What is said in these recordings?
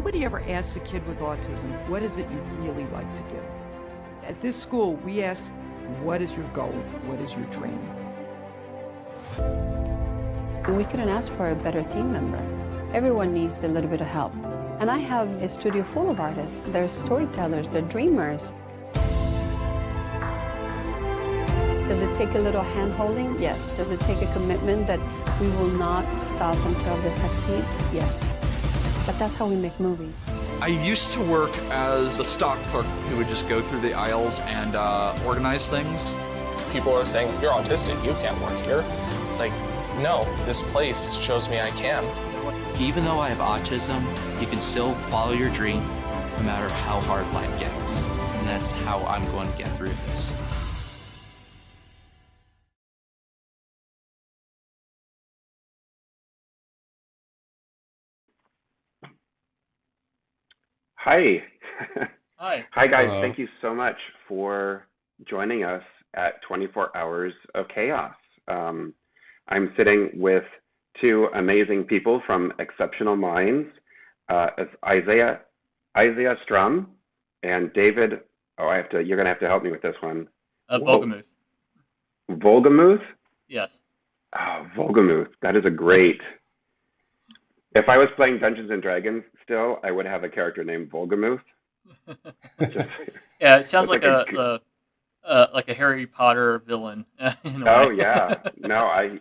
Nobody ever asks a kid with autism, what is it you really like to do? At this school, we ask, what is your goal? What is your dream? We couldn't ask for a better team member. Everyone needs a little bit of help. And I have a studio full of artists. They're storytellers, they're dreamers. Does it take a little hand-holding? Yes. Does it take a commitment that we will not stop until this succeeds? Yes. But that's how we make movies. I used to work as a stock clerk who would just go through the aisles and organize things. People are saying, you're autistic, you can't work here. It's like, no, this place shows me I can. Even though I have autism, you can still follow your dream no matter how hard life gets. And that's how I'm going to get through this. Hi. Hi. Hi, guys. Hello. Thank you so much for joining us at 24 Hours of Chaos. I'm sitting with two amazing people from Exceptional Minds. It's Isaiah Strum and David. You're gonna have to help me with this one. Wolgemuth. Wolgemuth? Yes. Oh, Wolgemuth. That is a great. If I was playing Dungeons and Dragons still, I would have a character named Wolgemuth. Yeah, it sounds like a Harry Potter villain. In a Oh way. yeah, no, I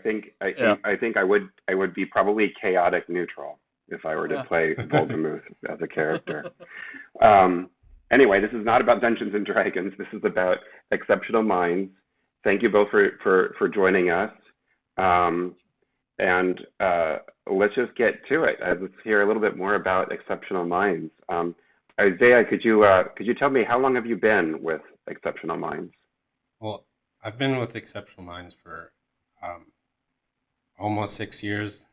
think I would be probably chaotic neutral if I were to play Wolgemuth as a character. Anyway, this is not about Dungeons and Dragons. This is about Exceptional Minds. Thank you both for joining us. And let's just get to it. Let's hear a little bit more about Exceptional Minds. Isaiah, could you tell me how long have you been with Exceptional Minds? Well, I've been with Exceptional Minds for almost 6 years.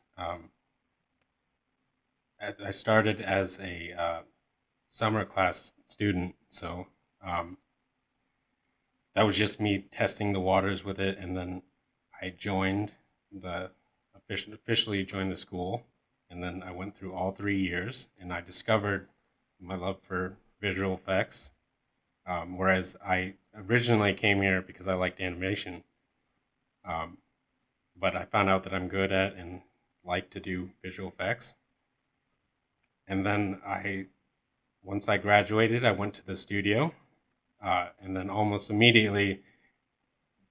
I started as a summer class student, so that was just me testing the waters with it, and then I officially joined the school, and then I went through all 3 years, and I discovered my love for visual effects. Whereas I originally came here because I liked animation, but I found out that I'm good at and like to do visual effects. And then once I graduated, I went to the studio, and then almost immediately,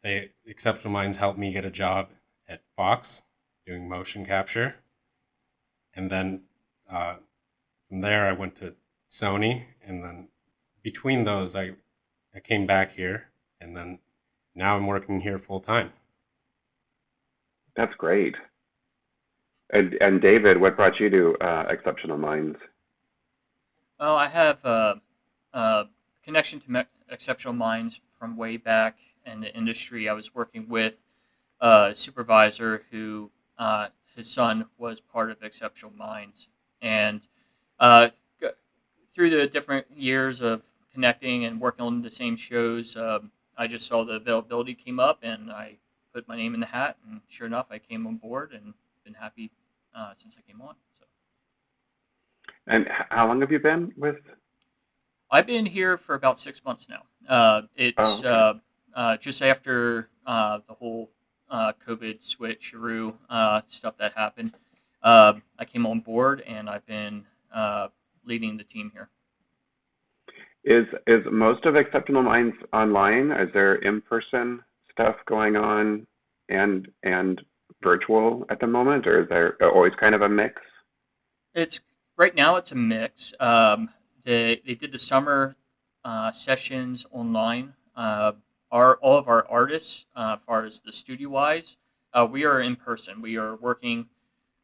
Exceptional Minds helped me get a job at Fox doing motion capture. And then from there, I went to Sony, and then between those, I came back here, and then now I'm working here full time. That's great. And David, what brought you to Exceptional Minds? Well, I have a connection to Exceptional Minds from way back in the industry. I was working with a supervisor who his son was part of Exceptional Minds, and through the different years of connecting and working on the same shows, I just saw the availability came up, and I put my name in the hat, and sure enough, I came on board and been happy since I came on. So. And how long have you been with? I've been here for about 6 months now. It's okay. Just after the whole COVID switcheroo stuff that happened. I came on board, and I've been leading the team here. Is most of Exceptional Minds online? Is there in-person stuff going on and virtual at the moment, or is there always kind of a mix? It's right now. It's a mix. They did the summer sessions online. All of our artists, as far as the studio wise, we are in person. We are working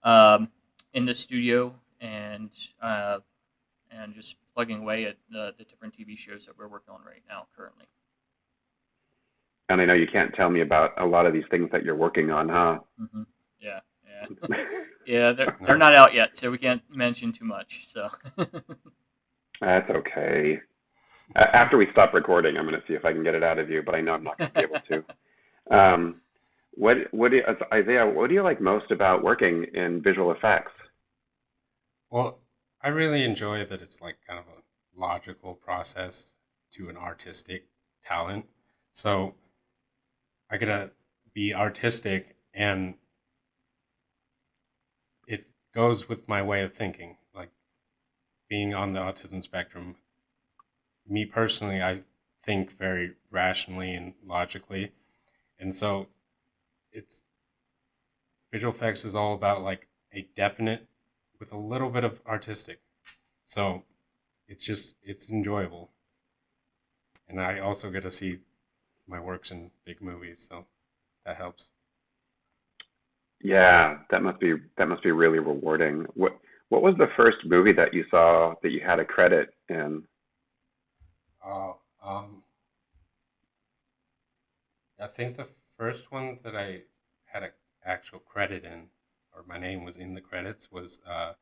in the studio and just plugging away at the different TV shows that we're working on right now currently. And I know you can't tell me about a lot of these things that you're working on, huh? Mm-hmm. Yeah. Yeah, they're not out yet, so we can't mention too much. So That's okay. After we stop recording, I'm going to see if I can get it out of you, but I know I'm not going to be able to. Isaiah, what do you like most about working in visual effects? Well, I really enjoy that it's like kind of a logical process to an artistic talent. So I gotta be artistic, and it goes with my way of thinking. Like being on the autism spectrum, me personally, I think very rationally and logically, and so it's visual effects is all about like a definite with a little bit of artistic. So it's enjoyable, and I also get to see my works in big movies, so that helps. Yeah, that must be really rewarding. What was the first movie that you saw that you had a credit in? Oh, I think the first one that I had an actual credit in, or my name was in the credits, was uh,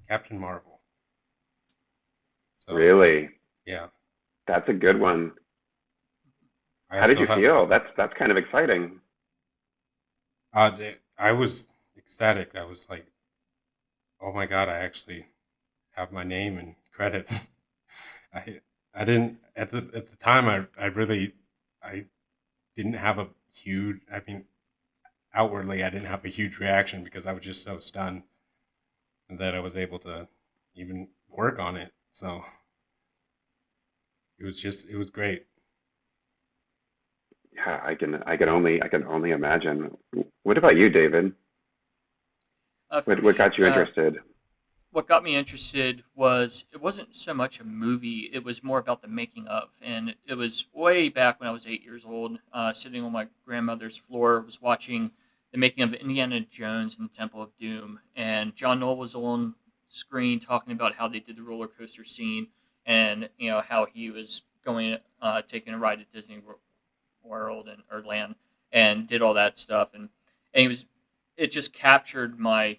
Captain Marvel. So Really? yeah, That's a good one. I How did also you have. feel? That's kind of exciting. I was ecstatic. I was like, oh my god, I actually have my name in credits. I I didn't at the time. I really I didn't have a huge. I mean, outwardly, I didn't have a huge reaction because I was just so stunned that I was able to even work on it. So it was great. Yeah, I can only imagine. What about you, David? For What me, got you interested? what got me interested was it wasn't so much a movie; it was more about the making of. And it was way back when I was 8 years old, sitting on my grandmother's floor, was watching the making of Indiana Jones and the Temple of Doom, and John Knoll was on screen talking about how they did the roller coaster scene, and how he was going taking a ride at Disney World and or Land, and did all that stuff, and it just captured my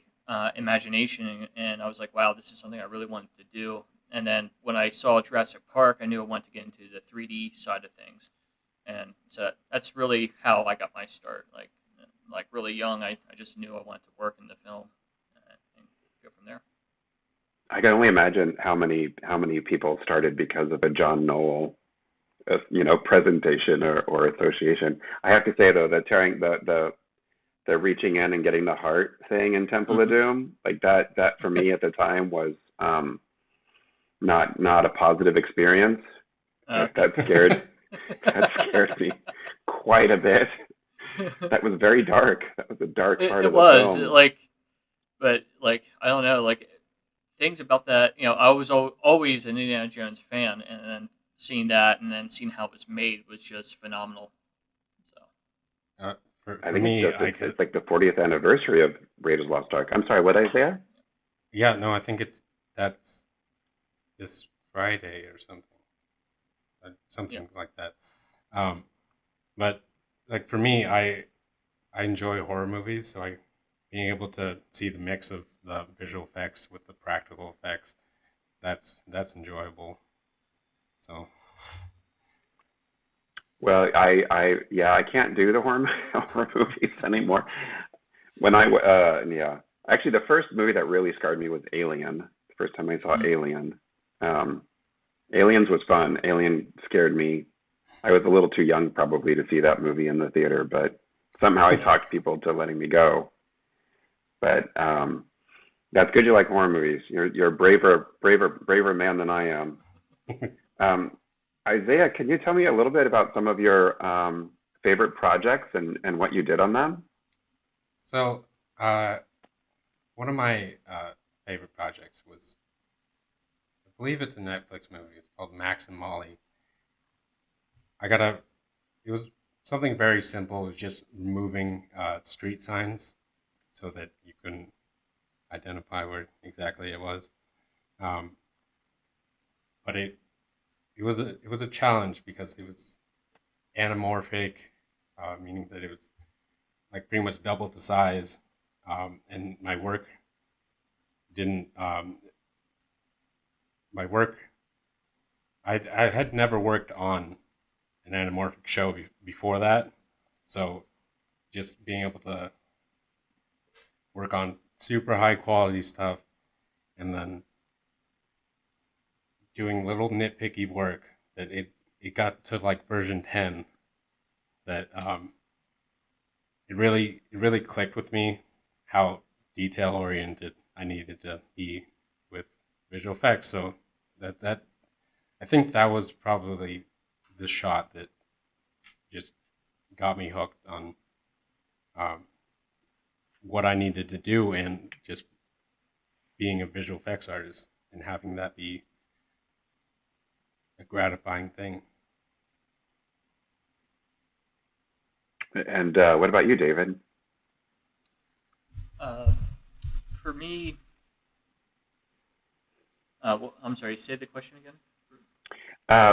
imagination, and I was like, wow, this is something I really wanted to do. And then when I saw Jurassic Park, I knew I wanted to get into the 3D side of things, and so that's really how I got my start. Like really young, I just knew I wanted to work in the film, and go from there. I can only imagine how many people started because of a John Knoll, presentation or association. I have to say though, the tearing the reaching in and getting the heart thing in Temple of Hmm. Doom, like that for me at the time was not a positive experience. Okay. That scared that scared me quite a bit. That was very dark. That was a dark part It of the was film. but like I don't know, like things about that. I was always an Indiana Jones fan, and then seeing that, and then seeing how it was made was just phenomenal. So Uh, I for think me, it's like the 40th anniversary of Raiders of the Lost Ark. I'm sorry, what did I say? yeah, no, I think that's this Friday or something, yeah. something like that. Um, but like for me, I enjoy horror movies, so I being able to see the mix of the visual effects with the practical effects, that's enjoyable. So Well, yeah, I can't do the horror horror movies anymore. Yeah, actually, the first movie that really scarred me was Alien. The first time I saw Mm. Alien. Um, Aliens was fun. Alien scared me. I was a little too young probably to see that movie in the theater, but somehow I talked people to letting me go. But that's good. You like horror movies. You're a braver man than I am. Um, Isaiah, can you tell me a little bit about some of your favorite projects and what you did on them? so uh, one of my favorite projects was, I believe it's a Netflix movie. It's called Max and Molly. I got a It was something very simple. It was just removing street signs so that you couldn't identify where exactly it was. Um, but it was a challenge because it was anamorphic, meaning that it was like pretty much double the size, and didn't my work I had never worked on an anamorphic show before that, so just being able to work on super high quality stuff, and then doing little nitpicky work that it got to like version 10 that it really clicked with me how detail oriented I needed to be with visual effects. So that I think that was probably the shot that just got me hooked on what I needed to do, and just being a visual effects artist and having that be a gratifying thing. And what about you, David? For me, I'm sorry. Say the question again.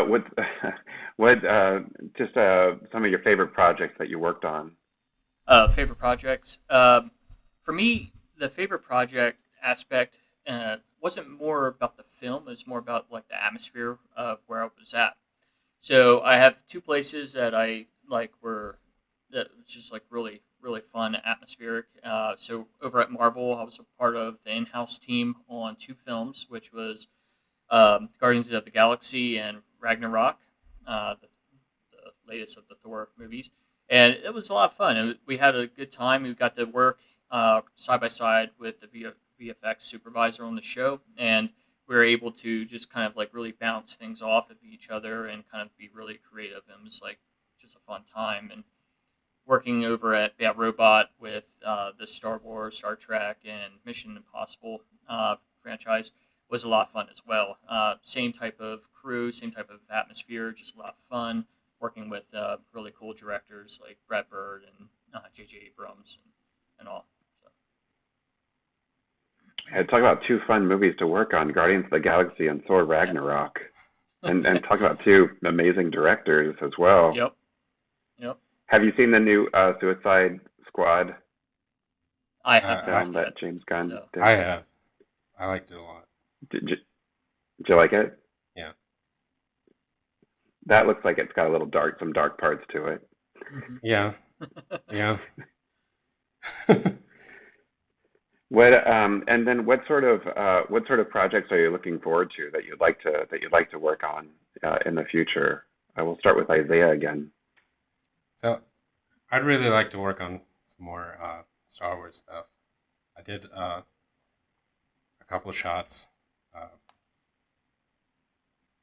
What what just some of your favorite projects that you worked on? Favorite projects. For me, the favorite project aspect wasn't more about the film. It was more about like the atmosphere of where I was at. So I have two places that I like were that was just like really fun, atmospheric. So over at Marvel, I was a part of the in-house team on two films, which was Guardians of the Galaxy and Ragnarok, the latest of the Thor movies, and it was a lot of fun. We had a good time. We got to work side by side with the VFX supervisor on the show, and we were able to just kind of like really bounce things off of each other and kind of be really creative. And it was like just a fun time. And working over at Bat Robot with the Star Wars, Star Trek, and Mission Impossible franchise was a lot of fun as well. Same type of crew, same type of atmosphere, just a lot of fun working with really cool directors like Brett Bird and J.J. Abrams and all. So. Yeah, talk about two fun movies to work on: Guardians of the Galaxy and Thor Ragnarok, and talk about two amazing directors as well. Yep. Have you seen the new Suicide Squad I have film that James Gunn did? I have. I liked it a lot. Did you like it? Yeah. That looks like it's got a little some dark parts to it. Yeah. Yeah. What and then what sort of projects are you looking forward to that you'd like to work on in the future? I will start with Isaiah again. So, I'd really like to work on some more Star Wars stuff. I did a couple of shots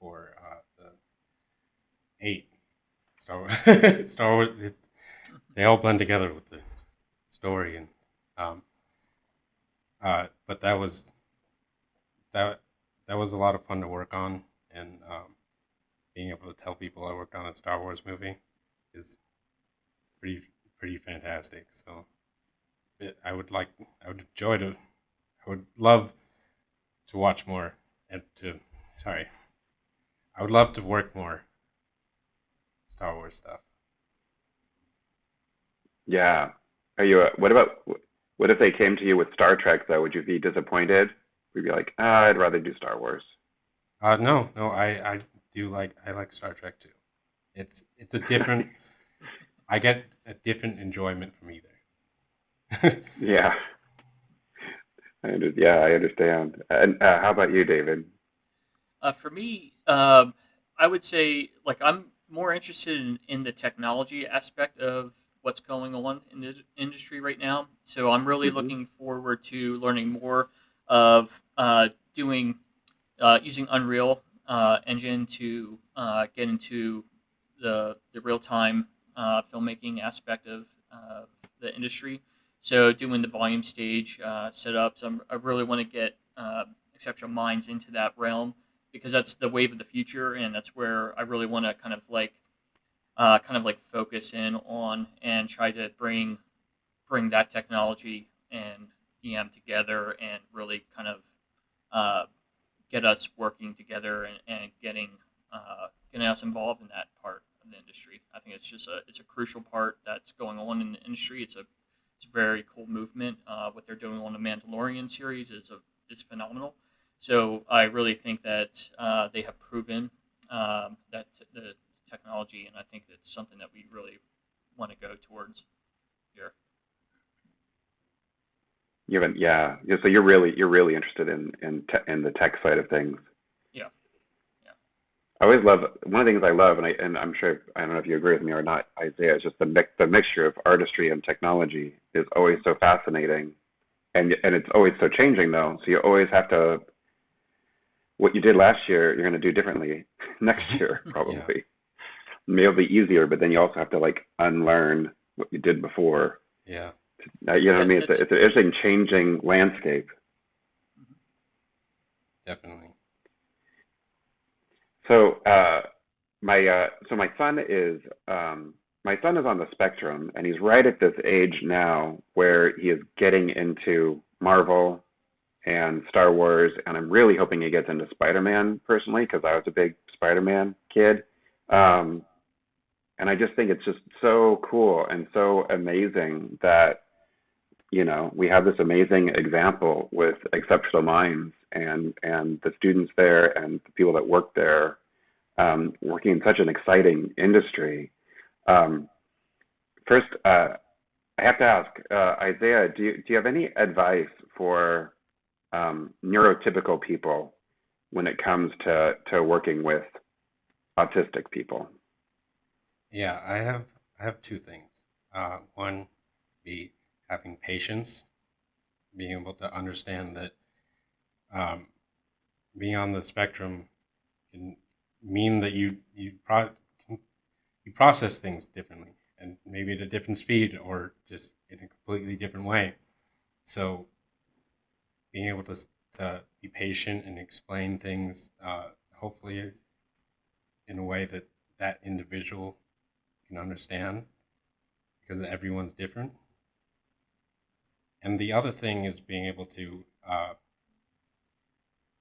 for the 8 Star Wars. Star Wars. They all blend together with the story, and but that was a lot of fun to work on, and being able to tell people I worked on a Star Wars movie is pretty fantastic. So I would love to watch more and I would love to work more Star Wars stuff. Yeah. What if they came to you with Star Trek though? Would you be disappointed? Would you be like, I'd rather do Star Wars? No, I like Star Trek too. It's a different. I get a different enjoyment from either. Yeah. I understand. And how about you, David? For me, I would say like I'm more interested in the technology aspect of what's going on in the industry right now. So I'm really looking forward to learning more of using Unreal Engine to get into the real time filmmaking aspect of the industry. So doing the volume stage setups, I really want to get exceptional minds into that realm because that's the wave of the future, and that's where I really want to kind of like focus in on and try to bring that technology and EM together and really kind of get us working together and getting us involved in that part of the industry. I think it's a crucial part that's going on in the industry. It's a very cool movement. What they're doing on the Mandalorian series is phenomenal. So I really think that they have proven that the technology, and I think it's something that we really want to go towards here. You haven't, yeah. So you're really interested in the tech side of things. Yeah, yeah. I always love one of the things I love, and I'm sure I don't know if you agree with me or not, Isaiah. Is just the mixture of artistry and technology is always so fascinating, and it's always so changing though. So you always have to what you did last year, you're going to do differently next year Yeah. probably. Maybe it'll be easier, but then you also have to like unlearn what you did before. Yeah. You know what I mean? That's It's an interesting changing landscape. Definitely. So my son is on the spectrum, and he's right at this age now where he is getting into Marvel and Star Wars, and I'm really hoping he gets into Spider-Man personally because I was a big Spider-Man kid. And I just think it's just so cool and so amazing that we have this amazing example with Exceptional Minds and the students there and the people that work there, working in such an exciting industry. First, I have to ask, Isaiah, do you have any advice for neurotypical people when it comes to working with autistic people? Yeah, I have two things. One be having patience, being able to understand that being on the spectrum can mean that you process things differently, and maybe at a different speed or just in a completely different way. So being able to be patient and explain things, hopefully in a way that that individual can understand, because everyone's different. And the other thing is being able to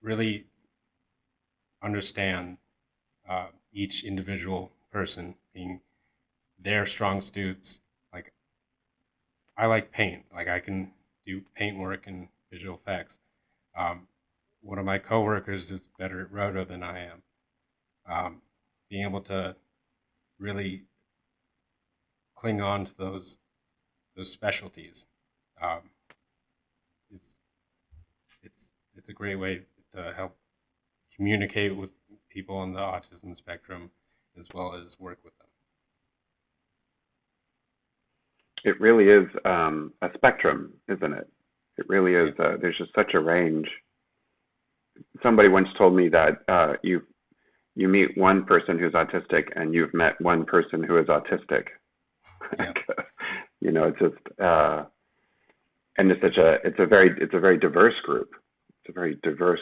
really understand each individual person, being their strong suits. Like, I like paint. Like, I can do paint work and visual effects. One of my coworkers is better at roto than I am. Being able to really cling on to those specialties, it's it's a great way to help communicate with people on the autism spectrum as well as work with them. It really is a spectrum, isn't it? It really is. There's just such a range. Somebody once told me that you meet one person who's autistic and you've met one person who is autistic. Yeah. It's just and it's a very diverse group. It's a very diverse.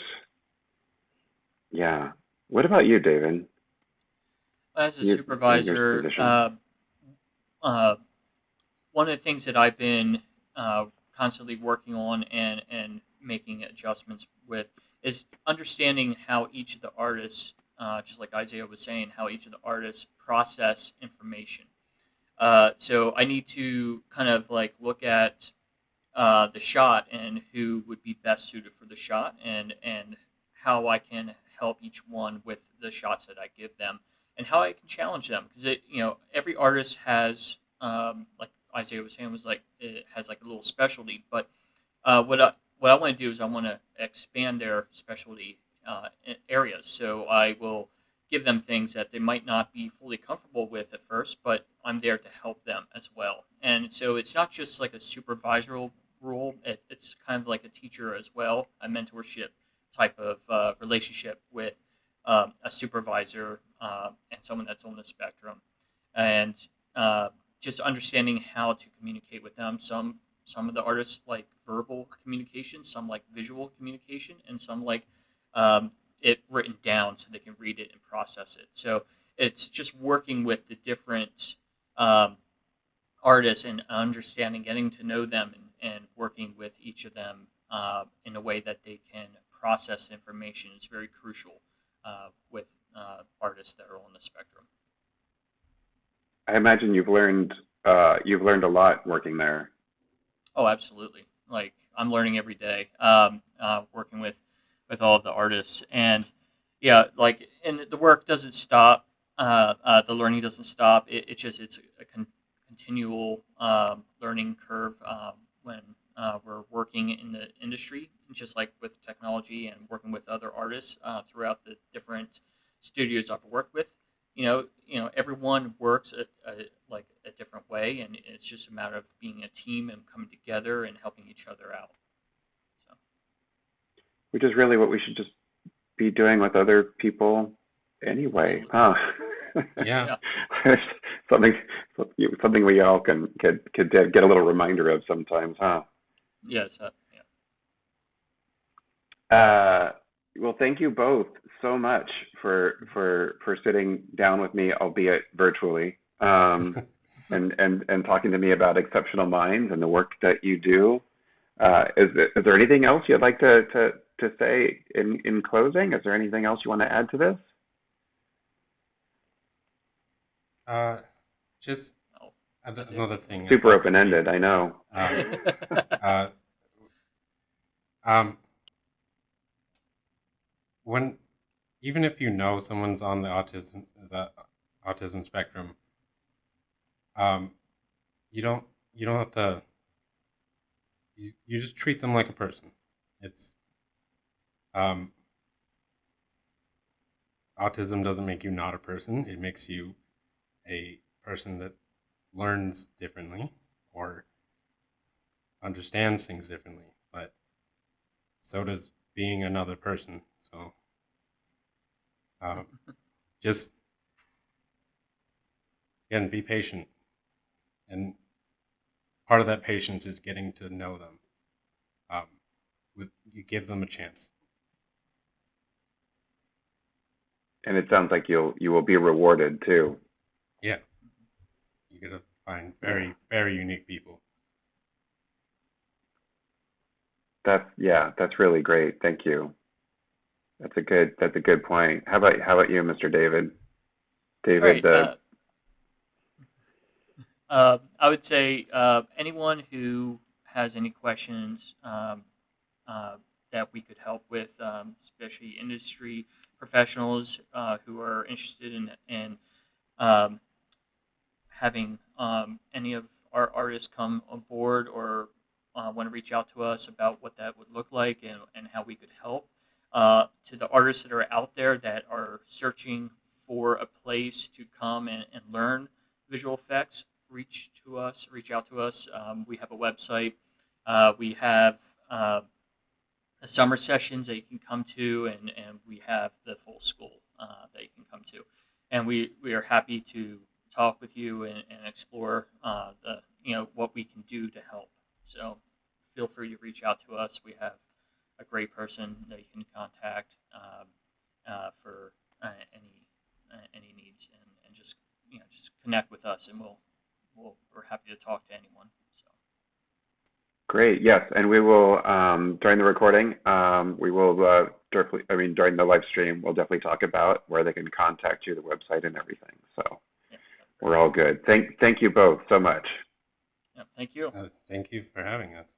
Yeah. What about you, David? As a Your supervisor, position. one of the things that I've been constantly working on and making adjustments with is understanding how each of the artists, just like Isaiah was saying, how each of the artists process information. So I need to kind of like look at the shot and who would be best suited for the shot, and how I can help each one with the shots that I give them, and how I can challenge them, because every artist has like Isaiah was saying, was like it has like a little specialty, but what I want to do is I want to expand their specialty areas. So I will give them things that they might not be fully comfortable with at first, but I'm there to help them as well. And so it's not just like a supervisorial role; it's kind of like a teacher as well, a mentorship type of relationship with a supervisor and someone that's on the spectrum, and just understanding how to communicate with them. Some of the artists like verbal communication, some like visual communication, and some like it written down so they can read it and process it. So it's just working with the different artists and understanding, getting to know them, and working with each of them in a way that they can process information is very crucial with artists that are on the spectrum. I imagine you've learned a lot working there. Oh, absolutely. Like, I'm learning every day, working with all of the artists, and yeah, like, and the work doesn't stop. The learning doesn't stop. It's a continual learning curve when we're working in the industry, just like with technology and working with other artists throughout the different studios I've worked with. Everyone works a different way, and it's just a matter of being a team and coming together and helping each other out. So. Which is really what we should just be doing with other people anyway, huh? Yeah. something we all could get a little reminder of sometimes, huh? Yes. Yeah. Well, thank you both so much for sitting down with me, albeit virtually, and talking to me about Exceptional Minds and the work that you do. Is there anything else you'd like to say in closing? Is there anything else you want to add to this? Just another thing. Super open-ended, I know. Even if you know someone's on the autism spectrum, you don't have to. You just treat them like a person. It's autism doesn't make you not a person. It makes you a person that learns differently or understands things differently. But so does being another person. So just again, be patient. And part of that patience is getting to know them. You give them a chance. And it sounds like you will be rewarded too. Yeah. You're gonna find very, very unique people. That's really great. Thank you. That's a good point. How about you, Mr. David? David, right, I would say anyone who has any questions that we could help with, especially industry professionals who are interested in having any of our artists come on board or want to reach out to us about what that would look like and how we could help. To the artists that are out there that are searching for a place to come and learn visual effects, reach out to us. We have a website. We have the summer sessions that you can come to, and we have the full school that you can come to. And we are happy to talk with you and explore what we can do to help. So feel free to reach out to us. We have a great person that you can contact for any needs, and just connect with us, and we're happy to talk to anyone. So great, yes, and we will during the recording, we will during the live stream, we'll definitely talk about where they can contact you, the website, and everything. So yeah, we're all good. Thank you both so much. Yeah, thank you. Thank you for having us.